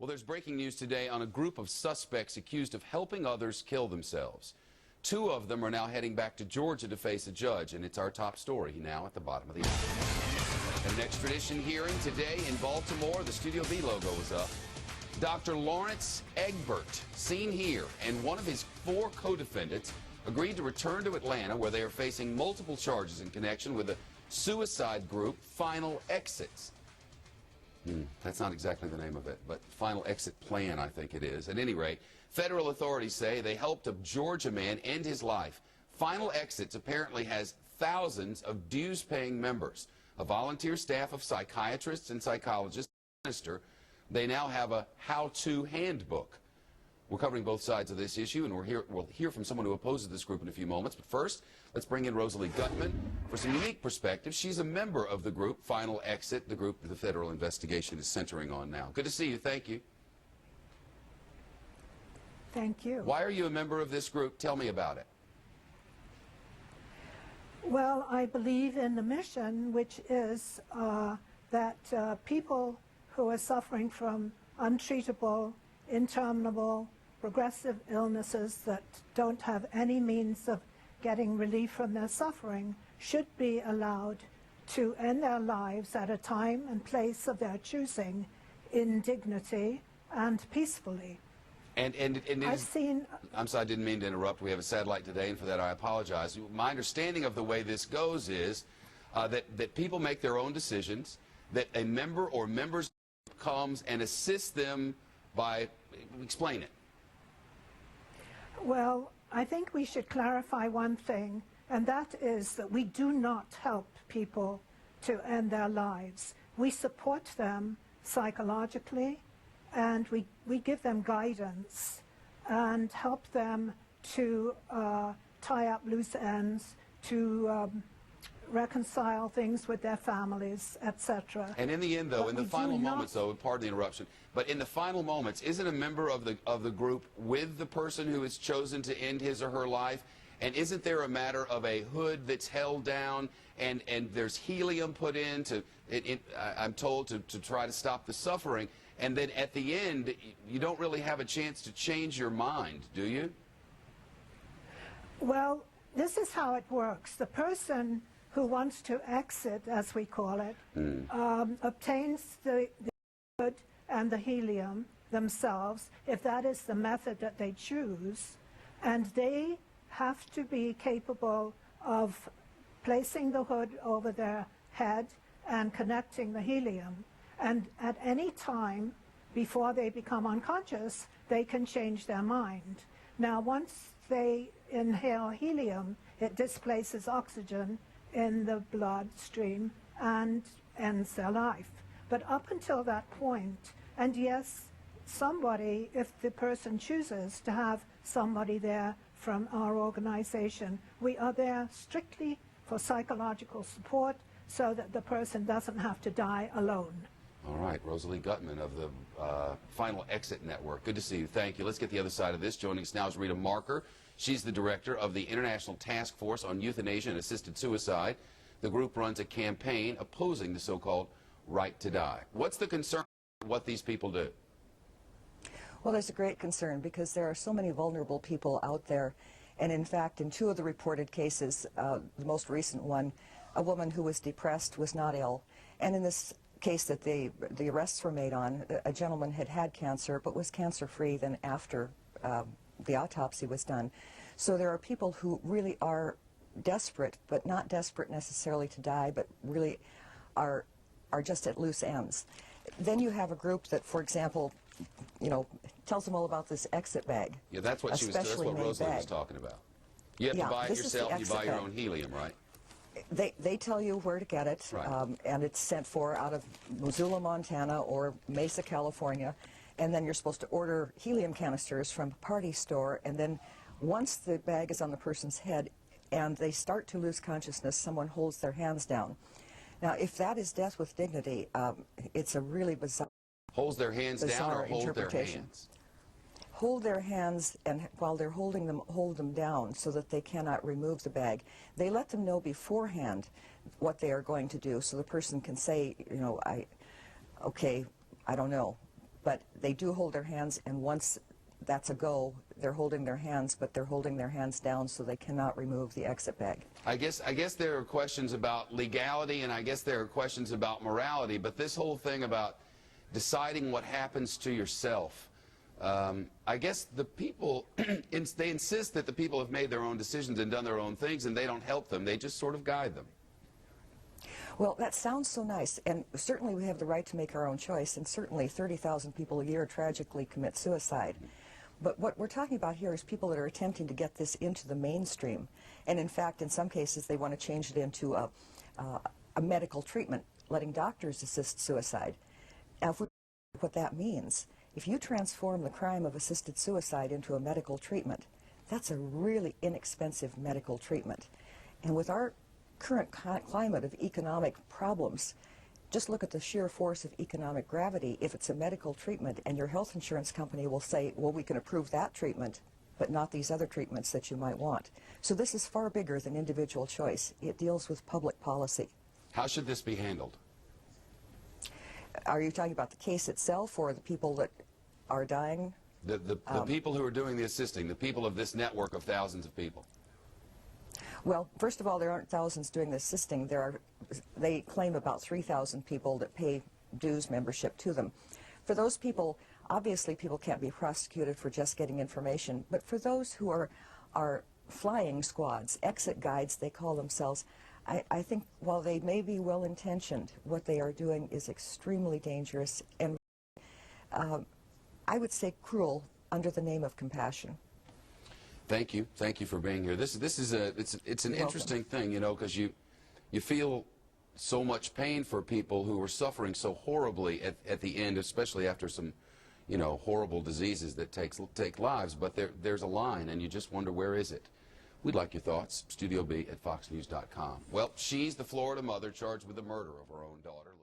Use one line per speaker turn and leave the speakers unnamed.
Well, there's breaking news today on a group of suspects accused of helping others kill themselves. Two of them are now heading back to Georgia to face a judge, and it's our top story now at the bottom of the hour. An extradition hearing today in Baltimore. The Studio B logo is up. Dr. Lawrence Egbert, seen here, and one of his 4 co-defendants agreed to return to Atlanta, where they are facing multiple charges in connection with the suicide group Final Exits. That's not exactly the name of it, but Final Exit Plan, I think it is. At any rate, federal authorities say they helped a Georgia man end his life. Final Exits apparently has thousands of dues-paying members, a volunteer staff of psychiatrists and psychologists. They now have a how-to handbook. We're covering both sides of this issue, and we'll hear from someone who opposes this group in a few moments. But first, let's bring in Rosalie Guttman for some unique perspective. She's a member of the group Final Exit, the group the federal investigation is centering on now. Good to see you. Thank you.
Thank you.
Why are you a member of this group? Tell me about it.
Well, I believe in the mission, which is that people who are suffering from untreatable, interminable, progressive illnesses that don't have any means of getting relief from their suffering should be allowed to end their lives at a time and place of their choosing in dignity and peacefully.
I'm sorry, I didn't mean to interrupt. We have a satellite today, and for that I apologize. My understanding of the way this goes is that people make their own decisions, that a member or members comes and assists them by, explain it.
Well, I think we should clarify one thing, and that is that we do not help people to end their lives. We support them psychologically, and we give them guidance and help them to tie up loose ends, to reconcile things with their families, etc.
And in the end, though, in the final moments, though, pardon the interruption, but in the final moments, isn't a member of the group with the person who has chosen to end his or her life? And isn't there a matter of a hood that's held down and there's helium put in to, I'm told, to try to stop the suffering? And then at the end, you don't really have a chance to change your mind, do you?
Well, this is how it works. The person who wants to exit, as we call it, obtains the hood and the helium themselves, if that is the method that they choose, and they have to be capable of placing the hood over their head and connecting the helium. And at any time before they become unconscious, they can change their mind. Now, once they inhale helium, it displaces oxygen in the bloodstream and ends their life. But up until that point, and yes, somebody, if the person chooses to have somebody there from our organization, we are there strictly for psychological support so that the person doesn't have to die alone.
All right, Rosalie Guttman of the Final Exit Network. Good to see you. Thank you. Let's get the other side of this. Joining us now is Rita. She's the director of the International Task Force on Euthanasia and Assisted Suicide. The group runs a campaign opposing the so-called right to die. What's the concern with what these people do?
Well, there's a great concern because there are so many vulnerable people out there. And in fact, in 2 of the reported cases, the most recent one, a woman who was depressed was not ill. And in this case that the arrests were made on, a gentleman had had cancer but was cancer-free then after the autopsy was done. So there are people who really are desperate, but not desperate necessarily to die, but really are just at loose ends. Then you have a group that, for example, tells them all about this exit bag.
Yeah, that's what Rosalie was talking about. You have to buy it yourself, you buy your own helium, right?
They tell you where to get it,
right.
And it's sent for out of Missoula, Montana, or Mesa, California, and then you're supposed to order helium canisters from a party store, and then once the bag is on the person's head and they start to lose consciousness, someone holds their hands down. Now, if that is death with dignity, it's a really bizarre
Holds their hands down or hold their hands?
Hold their hands, and while they're holding them, hold them down so that they cannot remove the bag. They let them know beforehand what they are going to do, so the person can say, okay, I don't know. but they do hold their hands, and once that's a go, they're holding their hands, but they're holding their hands down so they cannot remove the exit bag.
I guess there are questions about legality, and I guess there are questions about morality, but this whole thing about deciding what happens to yourself, I guess the people, they insist that the people have made their own decisions and done their own things, and they don't help them. They just sort of guide them.
Well, that sounds so nice, and certainly we have the right to make our own choice, and certainly 30,000 people a year tragically commit suicide. But what we're talking about here is people that are attempting to get this into the mainstream, and in fact, in some cases, they want to change it into a medical treatment, letting doctors assist suicide. Now, if we look at what that means, if you transform the crime of assisted suicide into a medical treatment, that's a really inexpensive medical treatment. And with our current climate of economic problems, just look at the sheer force of economic gravity. If it's a medical treatment and your health insurance company will say, well, we can approve that treatment, but not these other treatments that you might want. So this is far bigger than individual choice. It deals with public policy.
How should this be handled?
Are you talking about the case itself or the people that are dying?
The people who are doing the assisting, the people of this network of thousands of people.
Well, first of all, there aren't thousands doing the assisting. They claim about 3,000 people that pay dues membership to them. For those people, obviously people can't be prosecuted for just getting information, but for those who are flying squads, exit guides they call themselves, I think while they may be well-intentioned, what they are doing is extremely dangerous and I would say cruel under the name of compassion.
Thank you for being here. It's an interesting thing, you know, because you feel so much pain for people who are suffering so horribly at the end, especially after some, you know, horrible diseases that take lives. But there's a line, and you just wonder, where is it? We'd like your thoughts. Studio B at foxnews.com. Well, she's the Florida mother charged with the murder of her own daughter.